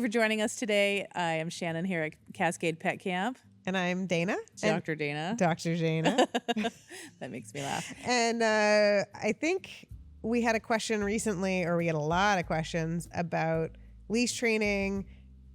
you for joining us today. I am Shannon here at Cascade Pet Camp. And I'm Dana. Dr. Dana. Dr. Dana. That makes me laugh. And I think we had a question recently, or we had a lot of questions about leash training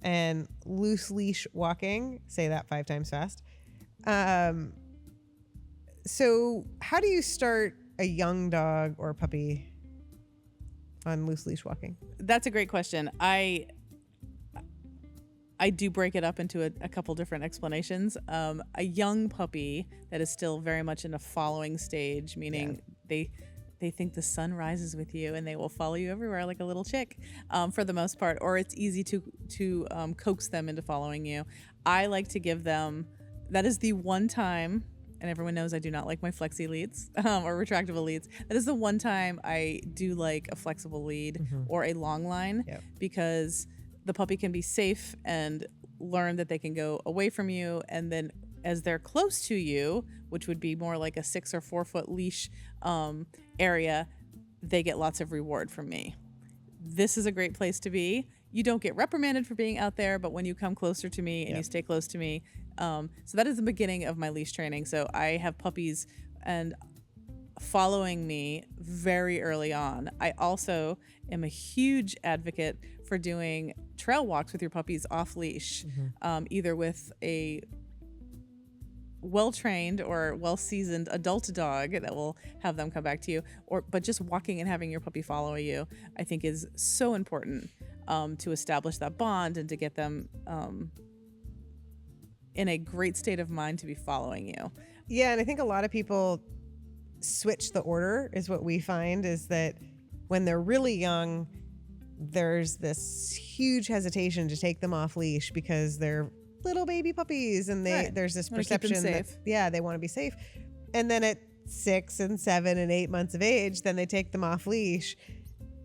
and loose leash walking. Say that 5 times fast. So how do you start a young dog or puppy on loose leash walking? That's a great question. I do break it up into a couple different explanations. A young puppy that is still very much in a following stage, meaning they think the sun rises with you and they will follow you everywhere like a little chick, for the most part, or it's easy to coax them into following you. I like to give them, that is the one time, and everyone knows I do not like my flexi leads or retractable leads. That is the one time I do like a flexible lead or a long line, because the puppy can be safe and learn that they can go away from you. And then as they're close to you, which would be more like a 6 or 4 foot leash area, they get lots of reward from me. This is a great place to be. You don't get reprimanded for being out there, but when you come closer to me and you stay close to me. So that is the beginning of my leash training. So I have puppies and following me very early on. I also am a huge advocate for doing trail walks with your puppies off leash, either with a well-trained or well-seasoned adult dog that will have them come back to you, but just walking and having your puppy follow you, I think is so important to establish that bond and to get them in a great state of mind to be following you. Yeah, and I think a lot of people switch the order, is what we find, is that when they're really young, there's this huge hesitation to take them off leash because they're little baby puppies, and there's this perception that they want to be safe. And then at 6 and 7 and 8 months of age, then they take them off leash.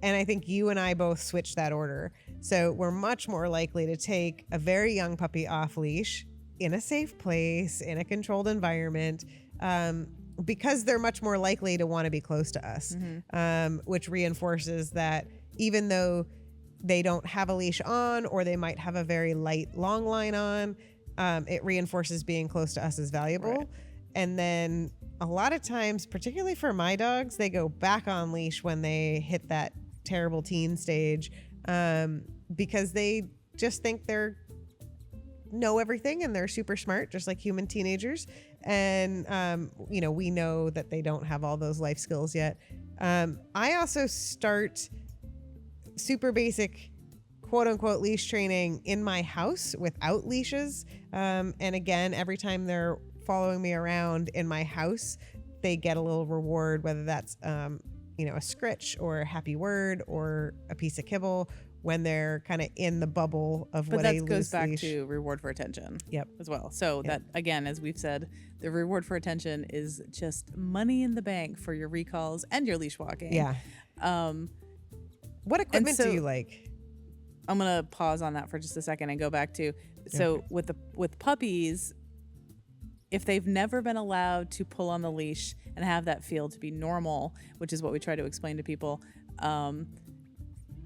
And I think you and I both switch that order. So we're much more likely to take a very young puppy off leash in a safe place, in a controlled environment, because they're much more likely to want to be close to us, which reinforces that even though they don't have a leash on, or they might have a very light long line on, it reinforces being close to us as valuable. Right. And then a lot of times, particularly for my dogs, they go back on leash when they hit that terrible teen stage, because they just think they're know everything and they're super smart, just like human teenagers. And, we know that they don't have all those life skills yet. I also start super basic, quote unquote, leash training in my house without leashes. And again, every time they're following me around in my house, they get a little reward, whether that's, a scritch or a happy word or a piece of kibble, when they're kind of in the bubble of what a loose leash. But that goes back to reward for attention. Yep. As well. So that, again, as we've said, the reward for attention is just money in the bank for your recalls and your leash walking. Yeah. What equipment do you like? I'm going to pause on that for just a second and go back to, with puppies, if they've never been allowed to pull on the leash and have that feel to be normal, which is what we try to explain to people,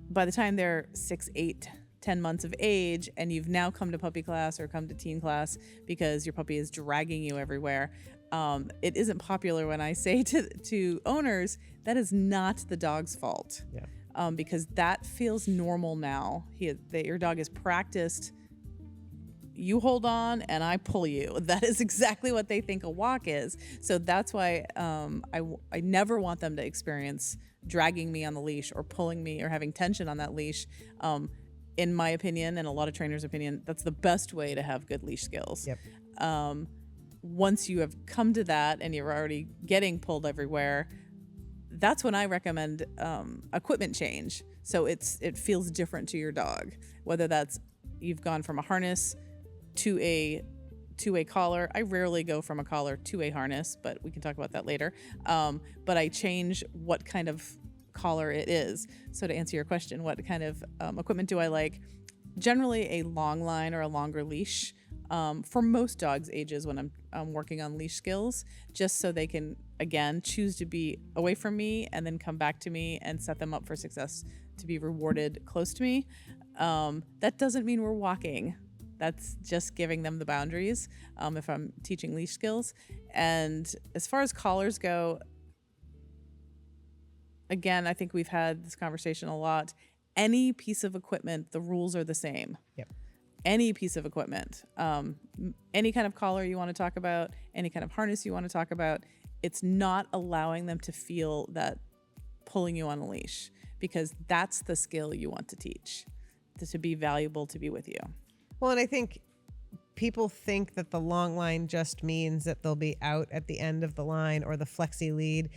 by the time they're 6, 8, 10 months of age, and you've now come to puppy class or come to teen class because your puppy is dragging you everywhere, it isn't popular when I say to owners, that is not the dog's fault. Yeah. Because that feels normal now. Your dog is practiced. You hold on and I pull you. That is exactly what they think a walk is. So that's why I never want them to experience dragging me on the leash or pulling me or having tension on that leash. In my opinion, and a lot of trainers' opinion, that's the best way to have good leash skills. Yep. Once you have come to that and you're already getting pulled everywhere, that's when I recommend equipment change. So it feels different to your dog, whether that's you've gone from a harness to a collar. I rarely go from a collar to a harness, but we can talk about that later. But I change what kind of collar it is. So to answer your question, what kind of equipment do I like? Generally a long line or a longer leash for most dogs' ages when I'm working on leash skills, just so they can, again, choose to be away from me and then come back to me and set them up for success to be rewarded close to me. That doesn't mean we're walking. That's just giving them the boundaries if I'm teaching leash skills. And as far as collars go, again, I think we've had this conversation a lot. Any piece of equipment, the rules are the same. Yep. Any piece of equipment, any kind of collar you want to talk about, any kind of harness you want to talk about, it's not allowing them to feel that pulling you on a leash, because that's the skill you want to teach, to be valuable, to be with you. Well, and I think people think that the long line just means that they'll be out at the end of the line, or the flexi lead,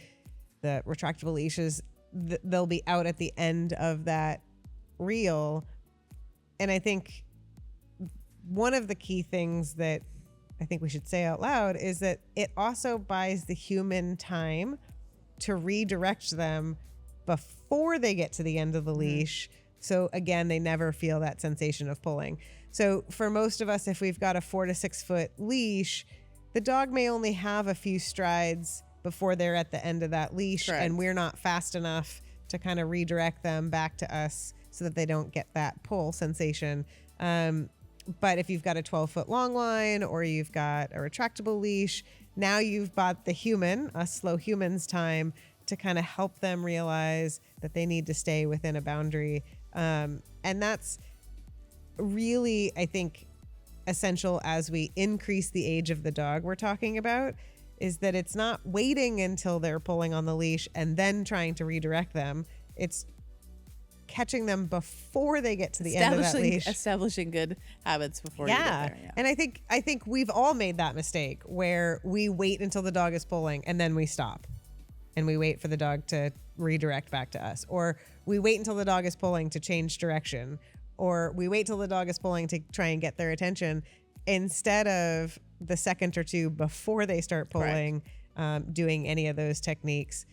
the retractable leashes, they'll be out at the end of that reel. And I think one of the key things that I think we should say out loud is that it also buys the human time to redirect them before they get to the end of the leash. So again, they never feel that sensation of pulling. So for most of us, if we've got a 4 to 6 foot leash, the dog may only have a few strides before they're at the end of that leash. Correct. And we're not fast enough to kind of redirect them back to us so that they don't get that pull sensation. But if you've got a 12-foot long line, or you've got a retractable leash, now you've bought the human, us slow humans, time to kind of help them realize that they need to stay within a boundary. And that's really, I think, essential as we increase the age of the dog we're talking about, is that it's not waiting until they're pulling on the leash and then trying to redirect them. It's catching them before they get to the end of that leash. Establishing good habits before you get there. Yeah. And I think we've all made that mistake where we wait until the dog is pulling and then we stop. And we wait for the dog to redirect back to us. Or we wait until the dog is pulling to change direction. Or we wait till the dog is pulling to try and get their attention, instead of the second or two before they start pulling, doing any of those techniques,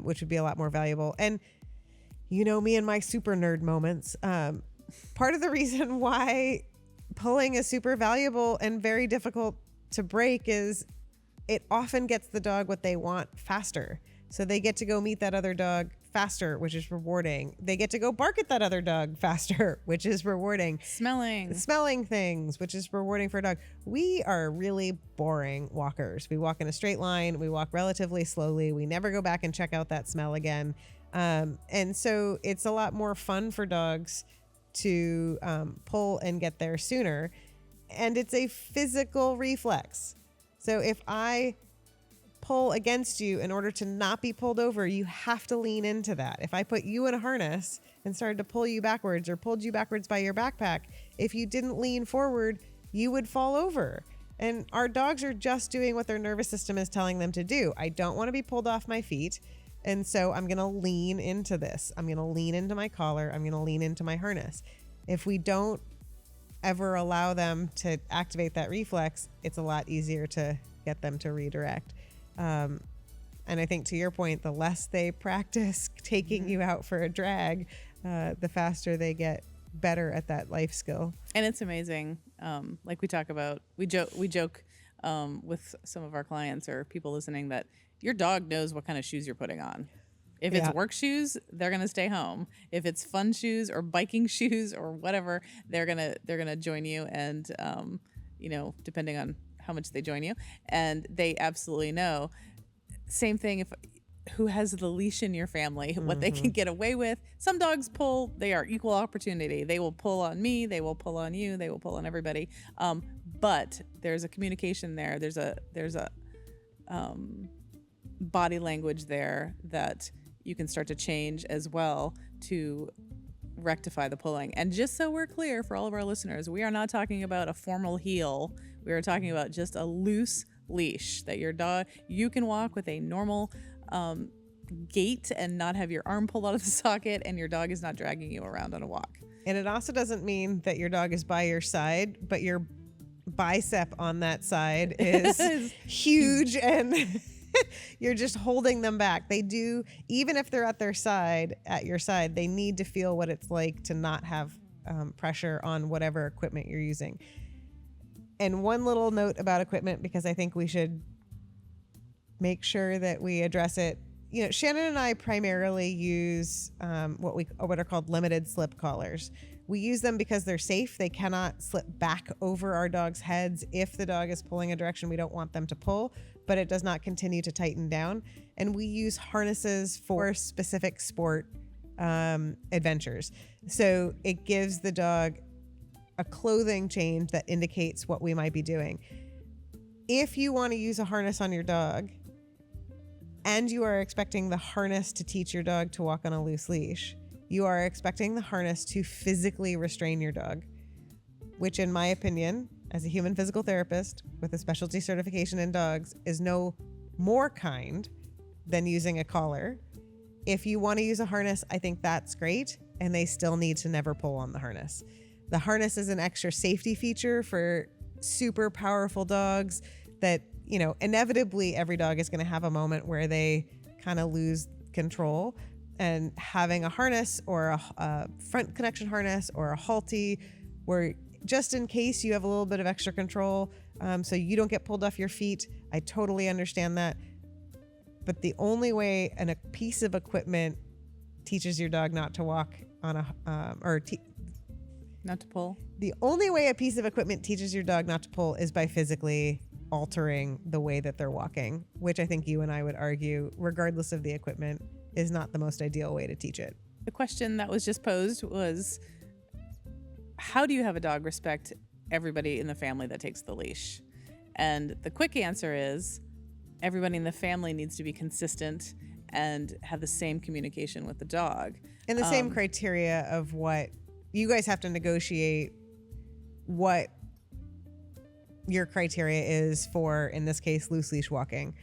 which would be a lot more valuable. And you know me and my super nerd moments. Part of the reason why pulling is super valuable and very difficult to break is it often gets the dog what they want faster. So they get to go meet that other dog faster, which is rewarding. They get to go bark at that other dog faster, which is rewarding. Smelling things, which is rewarding for a dog. We are really boring walkers. We walk in a straight line. We walk relatively slowly. We never go back and check out that smell again. And so it's a lot more fun for dogs to pull and get there sooner. And it's a physical reflex. So if I pull against you in order to not be pulled over, you have to lean into that. If I put you in a harness and started to pull you backwards, or pulled you backwards by your backpack, if you didn't lean forward, you would fall over. And our dogs are just doing what their nervous system is telling them to do. I don't want to be pulled off my feet. And so I'm going to lean into this. I'm going to lean into my collar. I'm going to lean into my harness. If we don't ever allow them to activate that reflex, it's a lot easier to get them to redirect. And I think, to your point, the less they practice taking you out for a drag, the faster they get better at that life skill. And it's amazing. Like we talk about, we joke with some of our clients or people listening that your dog knows what kind of shoes you're putting on. If it's work shoes, they're gonna stay home. If it's fun shoes or biking shoes or whatever, they're gonna join you, and depending on how much they join you, and they absolutely know. Same thing if who has the leash in your family, what they can get away with. Some dogs pull; they are equal opportunity. They will pull on me. They will pull on you. They will pull on everybody. But there's a communication there. There's a body language there that you can start to change as well to rectify the pulling. And just so we're clear for all of our listeners, we are not talking about a formal heel. We are talking about just a loose leash that your dog, you can walk with a normal gait and not have your arm pulled out of the socket, and your dog is not dragging you around on a walk. And it also doesn't mean that your dog is by your side, but your bicep on that side is huge, and you're just holding them back. They do, even if they're at your side, they need to feel what it's like to not have pressure on whatever equipment you're using. And one little note about equipment, because I think we should make sure that we address it. Shannon and I primarily use what are called limited slip collars, We use them because they're safe. They cannot slip back over our dog's heads if the dog is pulling a direction we don't want them to pull, but it does not continue to tighten down. And we use harnesses for specific sport adventures. So it gives the dog a clothing change that indicates what we might be doing. If you want to use a harness on your dog and you are expecting the harness to teach your dog to walk on a loose leash, you are expecting the harness to physically restrain your dog, which in my opinion, as a human physical therapist with a specialty certification in dogs, is no more kind than using a collar. If you want to use a harness, I think that's great, and they still need to never pull on the harness. The harness is an extra safety feature for super powerful dogs that, you know, inevitably every dog is going to have a moment where they kind of lose control. And having a harness or a front connection harness or a halty, where just in case you have a little bit of extra control, so you don't get pulled off your feet, I totally understand that. But the only way a piece of equipment teaches your dog not to walk on not to pull. The only way a piece of equipment teaches your dog not to pull is by physically altering the way that they're walking, which I think you and I would argue, regardless of the equipment, is not the most ideal way to teach it. The question that was just posed was, how do you have a dog respect everybody in the family that takes the leash? And the quick answer is, everybody in the family needs to be consistent and have the same communication with the dog. And the same criteria of what you guys have to negotiate, what your criteria is for, in this case, loose leash walking.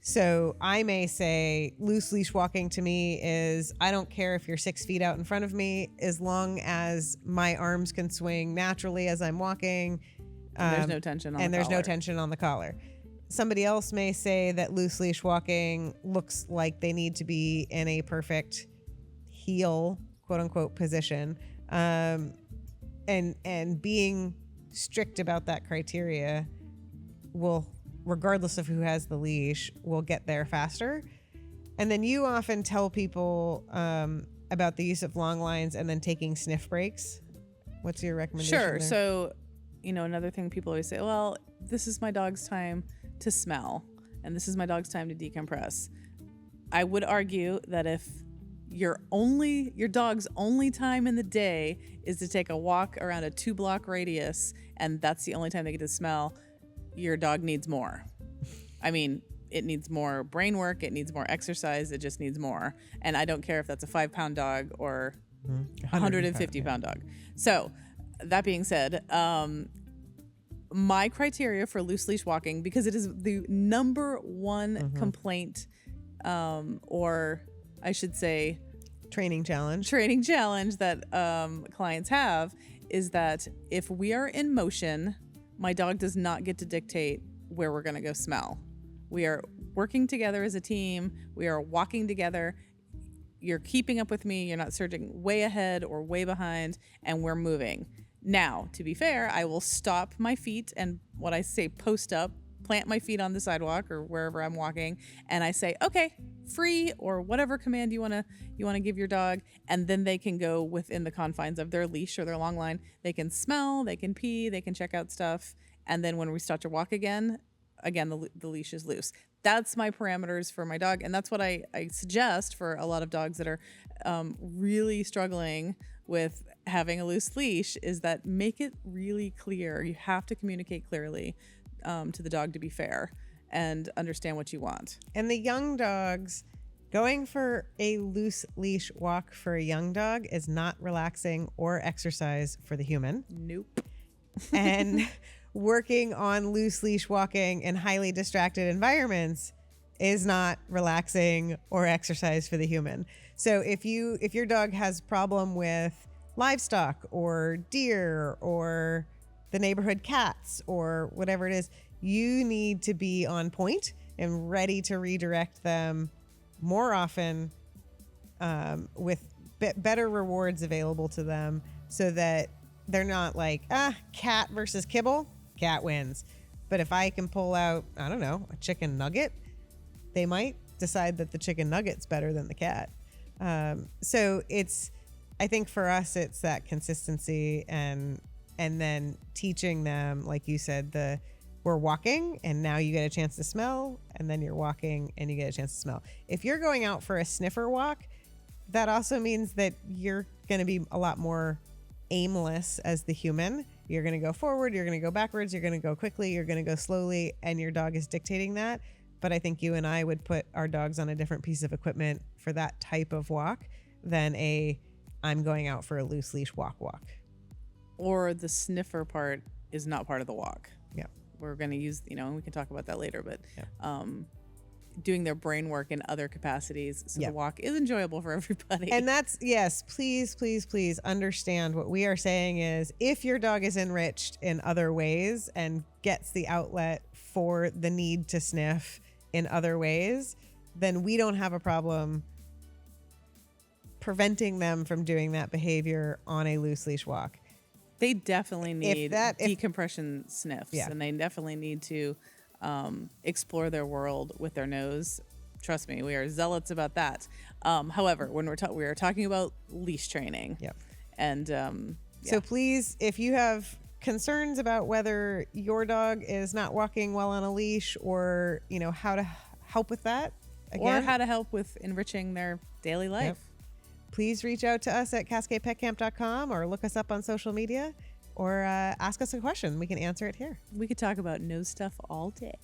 So I may say loose leash walking to me is, I don't care if you're 6 feet out in front of me, as long as my arms can swing naturally as I'm walking. And there's no tension on the collar. And there's no tension on the collar. Somebody else may say that loose leash walking looks like they need to be in a perfect heel, quote unquote, position. And being strict about that criteria will, regardless of who has the leash, will get there faster. And then you often tell people about the use of long lines and then taking sniff breaks. What's your recommendation? Sure. There? So, you know, another thing people always say, well, this is my dog's time to smell, and this is my dog's time to decompress. I would argue that if your dog's only time in the day is to take a walk around a 2-block radius, and that's the only time they get to smell, your dog needs more. I mean, it needs more brain work, it needs more exercise, it just needs more. And I don't care if that's a 5-pound dog or 150-pound dog. So that being said, my criteria for loose leash walking, because it is the number one complaint, or I should say training challenge that clients have, is that if we are in motion, my dog does not get to dictate where we're going to go smell. We are working together as a team. We are walking together. You're keeping up with me. You're not surging way ahead or way behind, and we're moving. Now, to be fair, I will stop my feet and, what I say, post up, plant my feet on the sidewalk or wherever I'm walking, and I say, okay, free, or whatever command you want to give your dog, and then they can go within the confines of their leash or their long line. They can smell, they can pee, they can check out stuff, and then when we start to walk again, the leash is loose. That's my parameters for my dog, and that's what I suggest for a lot of dogs that are really struggling with having a loose leash, is that make it really clear. You have to communicate clearly to the dog to be fair and understand what you want. And the young dogs, going for a loose leash walk for a young dog is not relaxing or exercise for the human. Nope. And working on loose leash walking in highly distracted environments is not relaxing or exercise for the human. So if your dog has problem with livestock or deer or the neighborhood cats or whatever it is, you need to be on point and ready to redirect them more often, with better rewards available to them, so that they're not like, cat versus kibble, cat wins. But if I can pull out, I don't know, a chicken nugget, they might decide that the chicken nugget's better than the cat. So I think for us, it's that consistency and then teaching them, like you said, we're walking and now you get a chance to smell, and then you're walking and you get a chance to smell. If you're going out for a sniffer walk, that also means that you're going to be a lot more aimless as the human. You're going to go forward, you're going to go backwards, you're going to go quickly, you're going to go slowly, and your dog is dictating that. But I think you and I would put our dogs on a different piece of equipment for that type of walk than I'm going out for a loose leash walk. Or the sniffer part is not part of the walk. Yeah. We're going to use, and we can talk about that later, but Yeah. Doing their brain work in other capacities so Yeah. the walk is enjoyable for everybody. And that's, yes, please, please, please understand what we are saying is if your dog is enriched in other ways and gets the outlet for the need to sniff in other ways, then we don't have a problem preventing them from doing that behavior on a loose leash walk. They definitely need if- decompression sniffs, Yeah. and they definitely need to explore their world with their nose. Trust me, we are zealots about that. However, when we are talking about leash training, Yep. and So please, if you have concerns about whether your dog is not walking well on a leash, or how to help with that, or how to help with enriching their daily life. please reach out to us at cascadepetcamp.com or look us up on social media, or ask us a question. We can answer it here. We could talk about nose stuff all day.